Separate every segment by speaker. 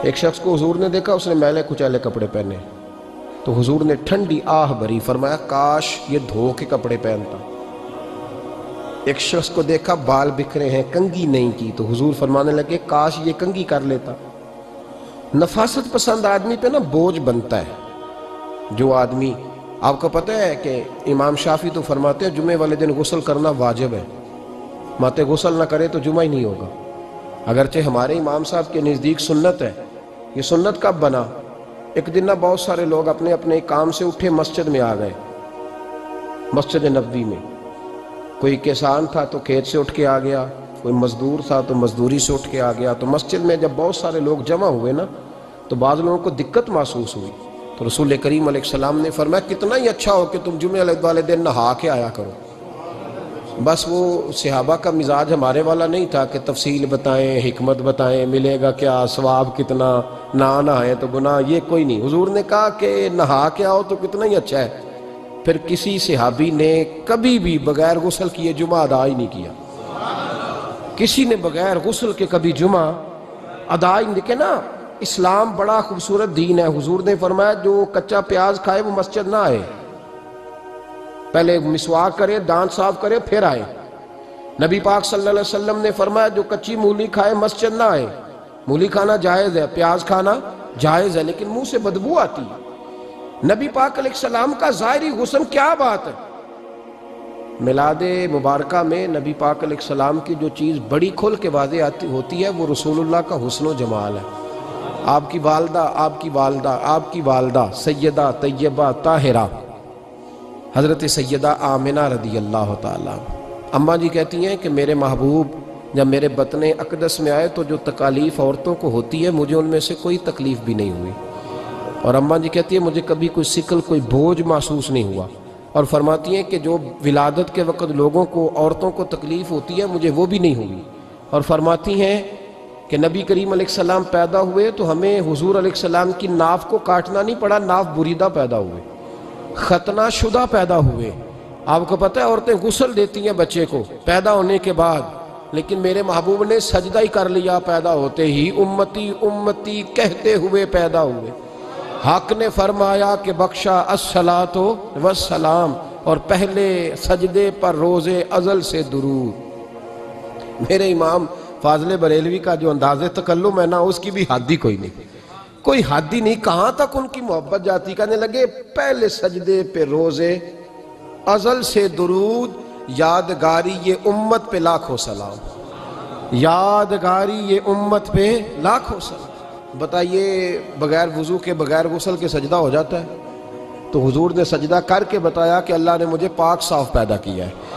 Speaker 1: ایک شخص کو حضور نے دیکھا، اس نے میلے کچیلے کپڑے پہنے، تو حضور نے ٹھنڈی آہ بھری، فرمایا کاش یہ دھو کے کپڑے پہنتا۔ ایک شخص کو دیکھا بال بکھرے ہیں، کنگھی نہیں کی، تو حضور فرمانے لگے کاش یہ کنگھی کر لیتا۔ نفاست پسند آدمی پہ نا بوجھ بنتا ہے۔ جو آدمی، آپ کو پتہ ہے کہ امام شافعی تو فرماتے ہیں جمعے والے دن غسل کرنا واجب ہے، ماتے غسل نہ کرے تو جمعہ ہی نہیں ہوگا۔ اگرچہ ہمارے امام صاحب کے نزدیک سنت ہے۔ یہ سنت کب بنا؟ ایک دن نہ بہت سارے لوگ اپنے اپنے کام سے اٹھے، مسجد میں آ گئے، مسجد نبوی میں۔ کوئی کسان تھا تو کھیت سے اٹھ کے آ گیا، کوئی مزدور تھا تو مزدوری سے اٹھ کے آ گیا۔ تو مسجد میں جب بہت سارے لوگ جمع ہوئے نا، تو بعض لوگوں کو دقت محسوس ہوئی، تو رسول کریم علیہ السلام نے فرمایا کتنا ہی اچھا ہو کہ تم جمعے والے دن نہا کے آیا کرو۔ بس وہ صحابہ کا مزاج ہمارے والا نہیں تھا کہ تفصیل بتائیں، حکمت بتائیں، ملے گا کیا، ثواب کتنا، نہ نہائے تو گناہ، یہ کوئی نہیں۔ حضور نے کہا کہ نہا کے آؤ تو کتنا ہی اچھا ہے۔ پھر کسی صحابی نے کبھی بھی بغیر غسل کیے جمعہ ادا ہی نہیں کیا۔ کسی نے بغیر غسل کے کبھی جمعہ ادا ہی نہیں کیا نا۔ اسلام بڑا خوبصورت دین ہے۔ حضور نے فرمایا جو کچا پیاز کھائے وہ مسجد نہ آئے، پہلے مسواک کرے، دانت صاف کرے، پھر آئے۔ نبی پاک صلی اللہ علیہ وسلم نے فرمایا جو کچی مولی کھائے مسجد نہ آئے۔ مولی کھانا جائز ہے، پیاز کھانا جائز ہے، لیکن منہ سے بدبو آتی ہے۔ نبی پاک علیہ السلام کا ظاہری حسن کیا بات ہے۔ میلاد مبارکہ میں نبی پاک علیہ السلام کی جو چیز بڑی کھل کے واضح ہوتی ہے وہ رسول اللہ کا حسن و جمال ہے۔ آپ کی والدہ سیدہ طیبہ طاہرہ حضرت سیدہ آمنہ رضی اللہ تعالیٰ، اماں جی کہتی ہیں کہ میرے محبوب جب میرے بطن اقدس میں آئے تو جو تکالیف عورتوں کو ہوتی ہے مجھے ان میں سے کوئی تکلیف بھی نہیں ہوئی، اور اماں جی کہتی ہیں مجھے کبھی کوئی ثقل، کوئی بوجھ محسوس نہیں ہوا، اور فرماتی ہیں کہ جو ولادت کے وقت لوگوں کو، عورتوں کو تکلیف ہوتی ہے مجھے وہ بھی نہیں ہوئی، اور فرماتی ہیں کہ نبی کریم علیہ السلام پیدا ہوئے تو ہمیں حضور علیہ السلام کی ناف کو کاٹنا نہیں پڑا، ناف بریدہ پیدا ہوئے، ختنہ شدہ پیدا ہوئے۔ آپ کو پتہ ہے عورتیں غسل دیتی ہیں بچے کو پیدا ہونے کے بعد، لیکن میرے محبوب نے سجدہ ہی کر لیا پیدا ہوتے ہی، امتی امتی کہتے ہوئے پیدا ہوئے۔ حق نے فرمایا کہ بخشا الصلاۃ والسلام، اور پہلے سجدے پر روز ازل سے درود۔ میرے امام فاضل بریلوی کا جو انداز تکلم ہے نا، اس کی بھی حد ہی کوئی نہیں، کوئی حد ہی نہیں، کہاں تک ان کی محبت جاتی۔ کہنے لگے پہلے سجدے پہ روز ازل سے درود، یادگاری یہ امت پہ لاکھوں سلام، یادگاری یہ امت پہ لاکھوں سلام۔ بتائیے بغیر وضو کے، بغیر غسل کے سجدہ ہو جاتا ہے؟ تو حضور نے سجدہ کر کے بتایا کہ اللہ نے مجھے پاک صاف پیدا کیا ہے۔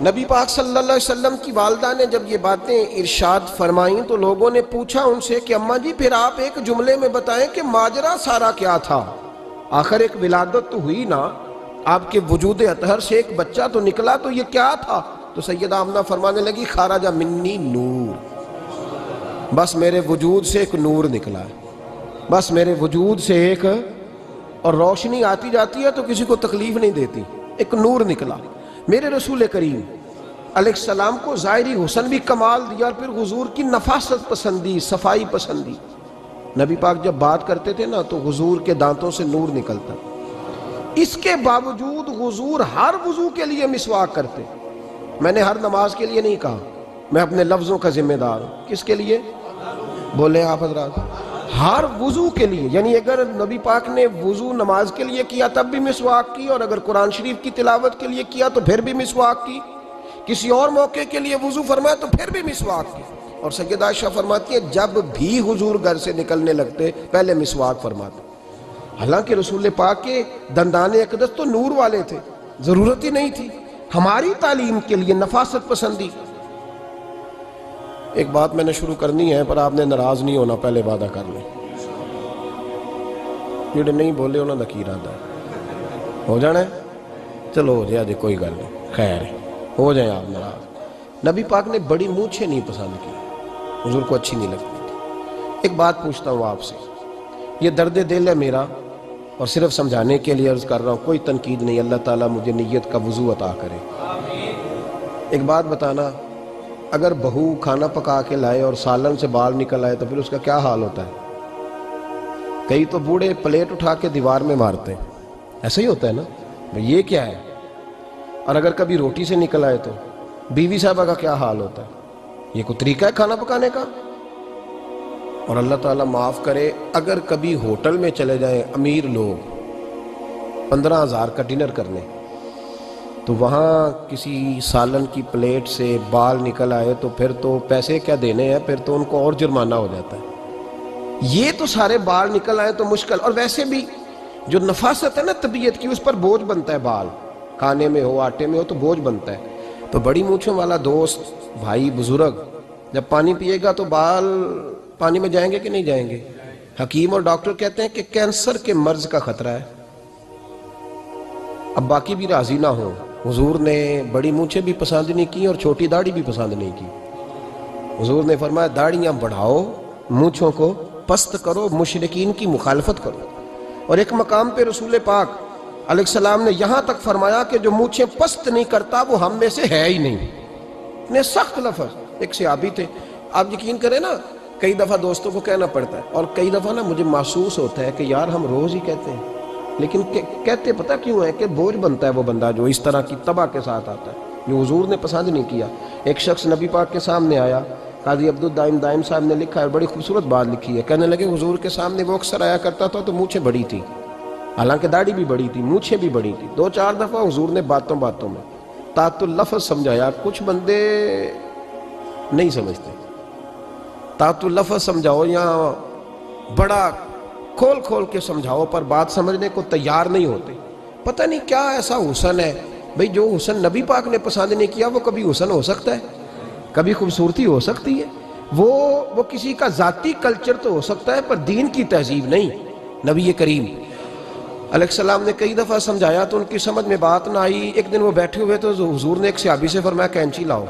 Speaker 1: نبی پاک صلی اللہ علیہ وسلم کی والدہ نے جب یہ باتیں ارشاد فرمائیں تو لوگوں نے پوچھا ان سے کہ اماں جی پھر آپ ایک جملے میں بتائیں کہ ماجرا سارا کیا تھا، آخر ایک ولادت تو ہوئی نا، آپ کے وجود اطہر سے ایک بچہ تو نکلا، تو یہ کیا تھا؟ تو سیدہ آمنہ فرمانے لگی خارج منی نور، بس میرے وجود سے ایک نور نکلا ہے، بس میرے وجود سے ایک، اور روشنی آتی جاتی ہے تو کسی کو تکلیف نہیں دیتی، ایک نور نکلا۔ میرے رسول کریم علیہ السلام کو ظاہری حسن بھی کمال دیا، اور پھر حضور کی نفاست پسندی، صفائی پسندی۔ نبی پاک جب بات کرتے تھے نا تو حضور کے دانتوں سے نور نکلتا، اس کے باوجود حضور ہر وضو کے لیے مسواک کرتے۔ میں نے ہر نماز کے لیے نہیں کہا، میں اپنے لفظوں کا ذمہ دار ہوں۔ کس کے لیے بولے آپ حضرات؟ ہر وضو کے لیے، یعنی اگر نبی پاک نے وضو نماز کے لیے کیا تب بھی مسواک کی، اور اگر قرآن شریف کی تلاوت کے لیے کیا تو پھر بھی مسواک کی، کسی اور موقع کے لیے وضو فرمایا تو پھر بھی مسواک کی۔ اور سیدہ عائشہ فرماتی ہے جب بھی حضور گھر سے نکلنے لگتے پہلے مسواک فرماتے، حالانکہ رسول پاک کے دندان اقدس تو نور والے تھے، ضرورت ہی نہیں تھی۔ ہماری تعلیم کے لیے نفاست پسندی۔ ایک بات میں نے شروع کرنی ہے پر آپ نے ناراض نہیں ہونا، پہلے وعدہ کر لیں، جڑے نہیں بولے انہوں نے کی ارادہ ہے ہو جانا ہے، چلو ہو جائے، کوئی گل نہیں، خیر ہے، ہو جائیں آپ ناراض۔ نبی پاک نے بڑی مونچھیں نہیں پسند کی، حضور کو اچھی نہیں لگتی تھی۔ ایک بات پوچھتا ہوں آپ سے، یہ درد دل ہے میرا اور صرف سمجھانے کے لیے عرض کر رہا ہوں، کوئی تنقید نہیں، اللہ تعالیٰ مجھے نیت کا وضو عطا کرے۔ ایک بات بتانا، اگر بہو کھانا پکا کے لائے اور سالن سے بال نکل آئے تو پھر اس کا کیا حال ہوتا ہے؟ کئی تو بوڑھے پلیٹ اٹھا کے دیوار میں مارتے ہیں، ایسا ہی ہوتا ہے نا، یہ کیا ہے؟ اور اگر کبھی روٹی سے نکل آئے تو بیوی صاحبہ کا کیا حال ہوتا ہے؟ یہ کوئی طریقہ ہے کھانا پکانے کا؟ اور اللہ تعالیٰ معاف کرے، اگر کبھی ہوٹل میں چلے جائیں امیر لوگ 15,000 کا ڈنر کرنے، تو وہاں کسی سالن کی پلیٹ سے بال نکل آئے تو پھر تو پیسے کیا دینے ہیں، پھر تو ان کو اور جرمانہ ہو جاتا ہے۔ یہ تو سارے بال نکل آئے تو مشکل، اور ویسے بھی جو نفاست ہے نا طبیعت کی، اس پر بوجھ بنتا ہے، بال کھانے میں ہو آٹے میں ہو تو بوجھ بنتا ہے۔ تو بڑی مونچھوں والا دوست بھائی بزرگ جب پانی پیے گا تو بال پانی میں جائیں گے کہ نہیں جائیں گے؟ حکیم اور ڈاکٹر کہتے ہیں کہ کینسر کے مرض کا خطرہ ہے۔ اب باقی بھی راضی نہ ہوں، حضور نے بڑی مونچھیں بھی پسند نہیں کی اور چھوٹی داڑھی بھی پسند نہیں کی۔ حضور نے فرمایا داڑھیاں بڑھاؤ، مونچھوں کو پست کرو، مشرکین کی مخالفت کرو۔ اور ایک مقام پہ رسول پاک علیہ السلام نے یہاں تک فرمایا کہ جو مونچھیں پست نہیں کرتا وہ ہم میں سے ہے ہی نہیں۔ اتنے سخت لفظ۔ ایک صحابی تھے، آپ یقین کریں نا، کئی دفعہ دوستوں کو کہنا پڑتا ہے، اور کئی دفعہ نا مجھے محسوس ہوتا ہے کہ یار ہم روز ہی کہتے ہیں، لیکن کہتے پتہ کیوں ہے؟ کہ بوجھ بنتا ہے وہ بندہ جو اس طرح کی تباہ کے ساتھ آتا ہے، جو حضور نے پسند نہیں کیا۔ ایک شخص نبی پاک کے سامنے آیا، قاضی عبدالدائم دائم صاحب نے لکھا ہے، بڑی خوبصورت بات لکھی ہے، کہنے لگے حضور کے سامنے وہ اکثر آیا کرتا تھا تو مونچھیں بڑی تھی، حالانکہ داڑھی بھی بڑی تھی، مونچھیں بھی بڑی تھی۔ 2-4 دفعہ حضور نے باتوں میں تات اللفظ سمجھایا۔ کچھ بندے نہیں سمجھتے، تات اللفظ سمجھاؤ یا بڑا کھول کھول کے سمجھاؤ، پر بات سمجھنے کو تیار نہیں ہوتے۔ پتہ نہیں کیا ایسا حسن ہے بھئی، جو حسن نبی پاک نے پسند نہیں کیا وہ کبھی حسن ہو سکتا ہے، کبھی خوبصورتی ہو سکتی ہے؟ وہ کسی کا ذاتی کلچر تو ہو سکتا ہے، پر دین کی تہذیب نہیں۔ نبی کریم علیہ السلام نے کئی دفعہ سمجھایا تو ان کی سمجھ میں بات نہ آئی۔ ایک دن وہ بیٹھے ہوئے تو حضور نے ایک صحابی سے فرمایا کینچی لاؤ۔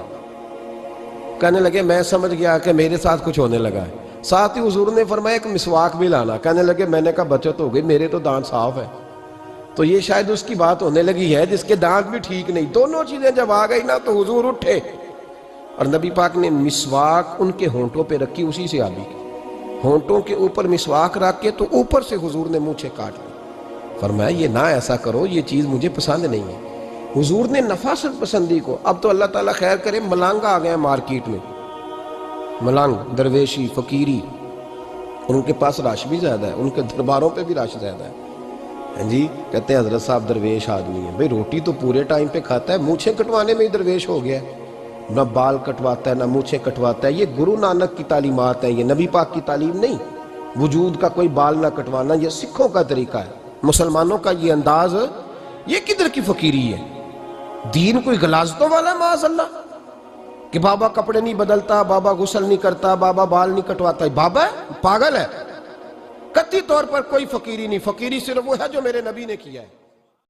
Speaker 1: کہنے لگے میں سمجھ گیا کہ میرے ساتھ کچھ ہونے لگا ہے۔ ساتھ ہی حضور نے فرمایا ایک مسواک بھی لانا۔ کہنے لگے میں نے کہا بچت ہو گئی، میرے تو دانت صاف ہے۔ تو یہ شاید اس کی بات ہونے لگی ہے جس کے دانت بھی ٹھیک نہیں۔ دونوں چیزیں جب آ گئی نا تو حضور اٹھے، اور نبی پاک نے مسواک ان کے ہونٹوں پہ رکھی، اسی سے آبی کی ہونٹوں کے اوپر مسواک رکھ کے تو اوپر سے حضور نے مونچھیں کاٹ لی۔ فرمایا یہ نہ ایسا کرو، یہ چیز مجھے پسند نہیں ہے۔ حضور نے نفاست پسندی کو، اب تو اللہ تعالیٰ خیر کرے ملانگ آ گئے ہیں مارکیٹ میں، ملانگ درویشی فقیری، اور ان کے پاس رش بھی زیادہ ہے، ان کے درباروں پہ بھی رش زیادہ ہے۔ جی کہتے ہیں حضرت صاحب درویش آدمی ہے، بھئی روٹی تو پورے ٹائم پہ کھاتا ہے، مونچھیں کٹوانے میں ہی درویش ہو گیا ہے، نہ بال کٹواتا ہے نہ مونچھیں کٹواتا ہے۔ یہ گرو نانک کی تعلیمات ہیں، یہ نبی پاک کی تعلیم نہیں۔ وجود کا کوئی بال نہ کٹوانا یہ سکھوں کا طریقہ ہے، مسلمانوں کا یہ انداز، یہ کدھر کی فقیری ہے؟ دین کوئی غلاظتوں والا معاذ اللہ، کہ بابا کپڑے نہیں بدلتا، بابا غسل نہیں کرتا، بابا بال نہیں کٹواتا، بابا ہے؟ پاگل ہے؟ قطعی طور پر کوئی فقیری نہیں، فقیری صرف وہ ہے جو میرے نبی نے کیا ہے۔